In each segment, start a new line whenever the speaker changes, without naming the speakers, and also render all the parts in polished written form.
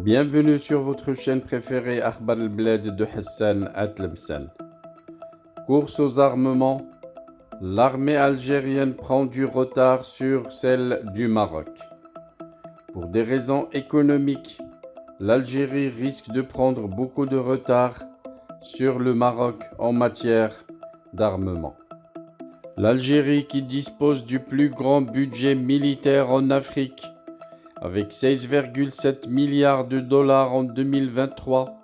Bienvenue sur votre chaîne préférée Akhbar al-Bled de Hassan Atlemsen. Course aux armements, l'armée algérienne prend du retard sur celle du Maroc. Pour des raisons économiques, l'Algérie risque de prendre beaucoup de retard sur le Maroc en matière d'armement. L'Algérie, qui dispose du plus grand budget militaire en Afrique, avec 16,7 milliards de dollars en 2023,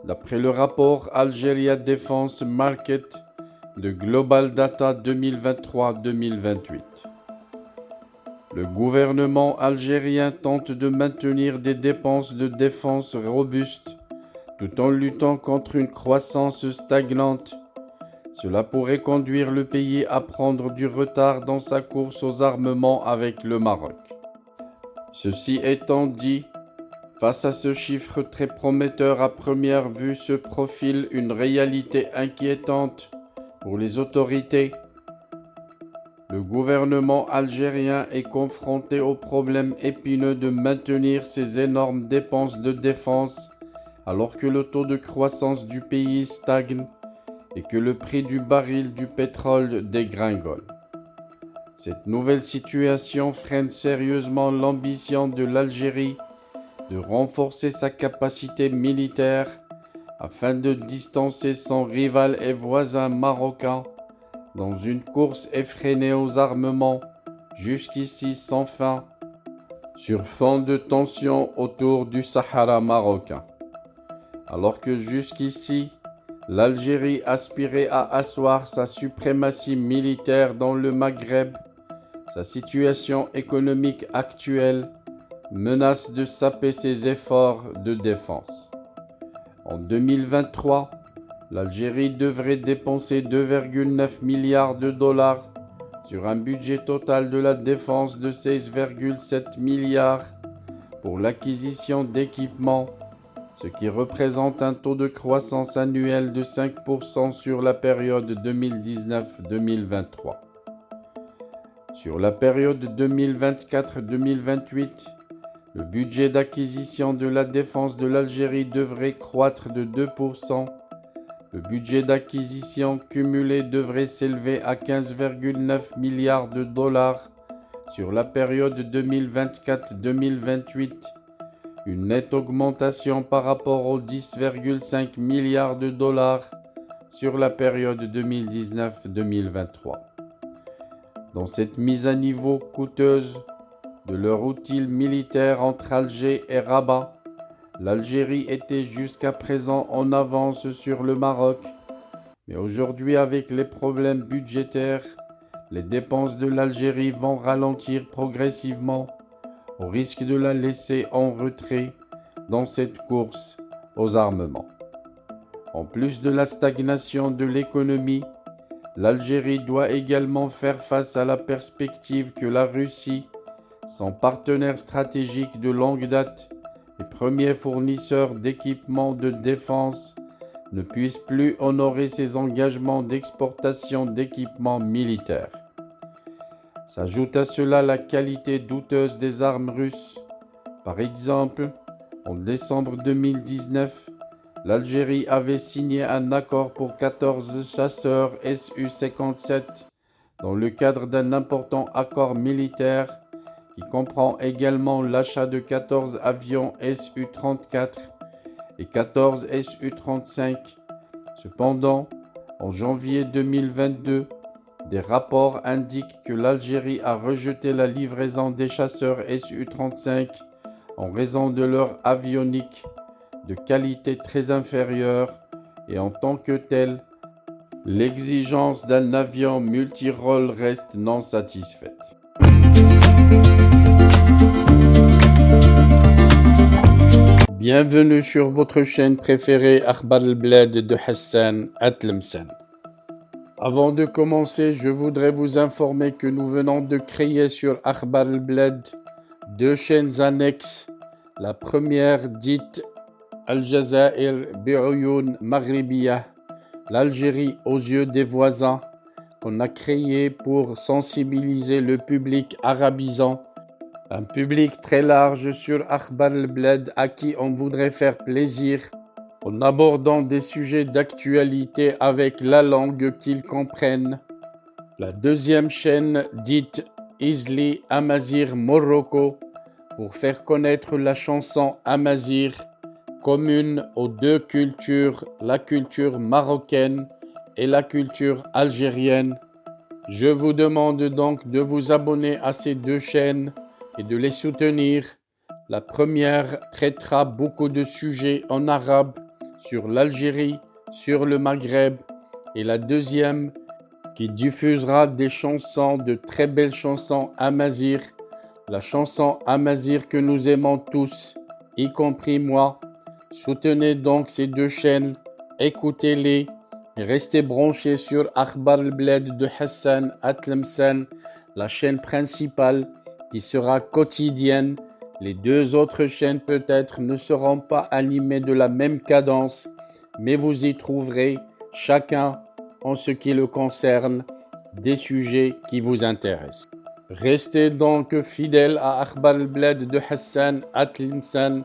d'après le rapport Algeria Defense Market de Global Data 2023-2028. Le gouvernement algérien tente de maintenir des dépenses de défense robustes tout en luttant contre une croissance stagnante. Cela pourrait conduire le pays à prendre du retard dans sa course aux armements avec le Maroc. Ceci étant dit, face à ce chiffre très prometteur à première vue se profile une réalité inquiétante pour les autorités. Le gouvernement algérien est confronté au problème épineux de maintenir ses énormes dépenses de défense alors que le taux de croissance du pays stagne et que le prix du baril du pétrole dégringole. Cette nouvelle situation freine sérieusement l'ambition de l'Algérie de renforcer sa capacité militaire afin de distancer son rival et voisin marocain dans une course effrénée aux armements, jusqu'ici sans fin, sur fond de tension autour du Sahara marocain. Alors que jusqu'ici, l'Algérie aspirait à asseoir sa suprématie militaire dans le Maghreb, sa situation économique actuelle menace de saper ses efforts de défense. En 2023, l'Algérie devrait dépenser 2,9 milliards de dollars sur un budget total de la défense de 16,7 milliards pour l'acquisition d'équipements, ce qui représente un taux de croissance annuel de 5% sur la période 2019-2023. Sur la période 2024-2028, le budget d'acquisition de la défense de l'Algérie devrait croître de 2%. Le budget d'acquisition cumulé devrait s'élever à 15,9 milliards de dollars sur la période 2024-2028, une nette augmentation par rapport aux 10,5 milliards de dollars sur la période 2019-2023. Dans cette mise à niveau coûteuse de leur outil militaire entre Alger et Rabat, l'Algérie était jusqu'à présent en avance sur le Maroc, mais aujourd'hui avec les problèmes budgétaires, les dépenses de l'Algérie vont ralentir progressivement au risque de la laisser en retrait dans cette course aux armements. En plus de la stagnation de l'économie, l'Algérie doit également faire face à la perspective que la Russie, son partenaire stratégique de longue date et premier fournisseur d'équipements de défense, ne puisse plus honorer ses engagements d'exportation d'équipements militaires. S'ajoute à cela la qualité douteuse des armes russes. Par exemple, en décembre 2019, l'Algérie avait signé un accord pour 14 chasseurs Su-57 dans le cadre d'un important accord militaire qui comprend également l'achat de 14 avions Su-34 et 14 Su-35. Cependant, en janvier 2022, des rapports indiquent que l'Algérie a rejeté la livraison des chasseurs Su-35 en raison de leur avionique de qualité très inférieure et en tant que telle, l'exigence d'un avion multirôle reste non satisfaite. Bienvenue sur votre chaîne préférée Akhbar al-Bled de Hassan Atlemsen. Avant de commencer, je voudrais vous informer que nous venons de créer sur Akhbar al-Bled deux chaînes annexes. La première dite Al-Jazair Bi'Oyoun Maghribiyah, l'Algérie aux yeux des voisins, qu'on a créée pour sensibiliser le public arabisant Un public très large sur Akhbar al-Bled à qui on voudrait faire plaisir en abordant des sujets d'actualité avec la langue qu'ils comprennent. La deuxième chaîne dite Izli Amazir Morocco pour faire connaître la chanson Amazir, commune aux deux cultures, la culture marocaine et la culture algérienne. Je vous demande donc de vous abonner à ces deux chaînes et de les soutenir. La première traitera beaucoup de sujets en arabe sur l'Algérie, sur le Maghreb, et la deuxième qui diffusera des chansons, de très belles chansons amazigh, la chanson amazigh que nous aimons tous, y compris moi. Soutenez donc ces deux chaînes, écoutez-les et restez branchés sur Akhbar al-Bled de Hassan Atlemsen, la chaîne principale qui sera quotidienne. Les deux autres chaînes peut-être ne seront pas animées de la même cadence, mais vous y trouverez chacun en ce qui le concerne des sujets qui vous intéressent. Restez donc fidèles à Akhbar al-Bled de Hassan Atlemsen.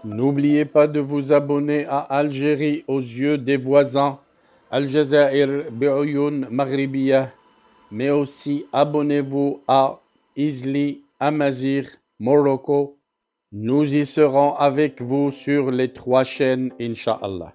N'oubliez pas de vous abonner à Algérie aux yeux des voisins, Al-Jazair Bi'oyoun Maghribiyah, mais aussi abonnez-vous à Izli Amazir Morocco. Nous y serons avec vous sur les trois chaînes, Inch'Allah.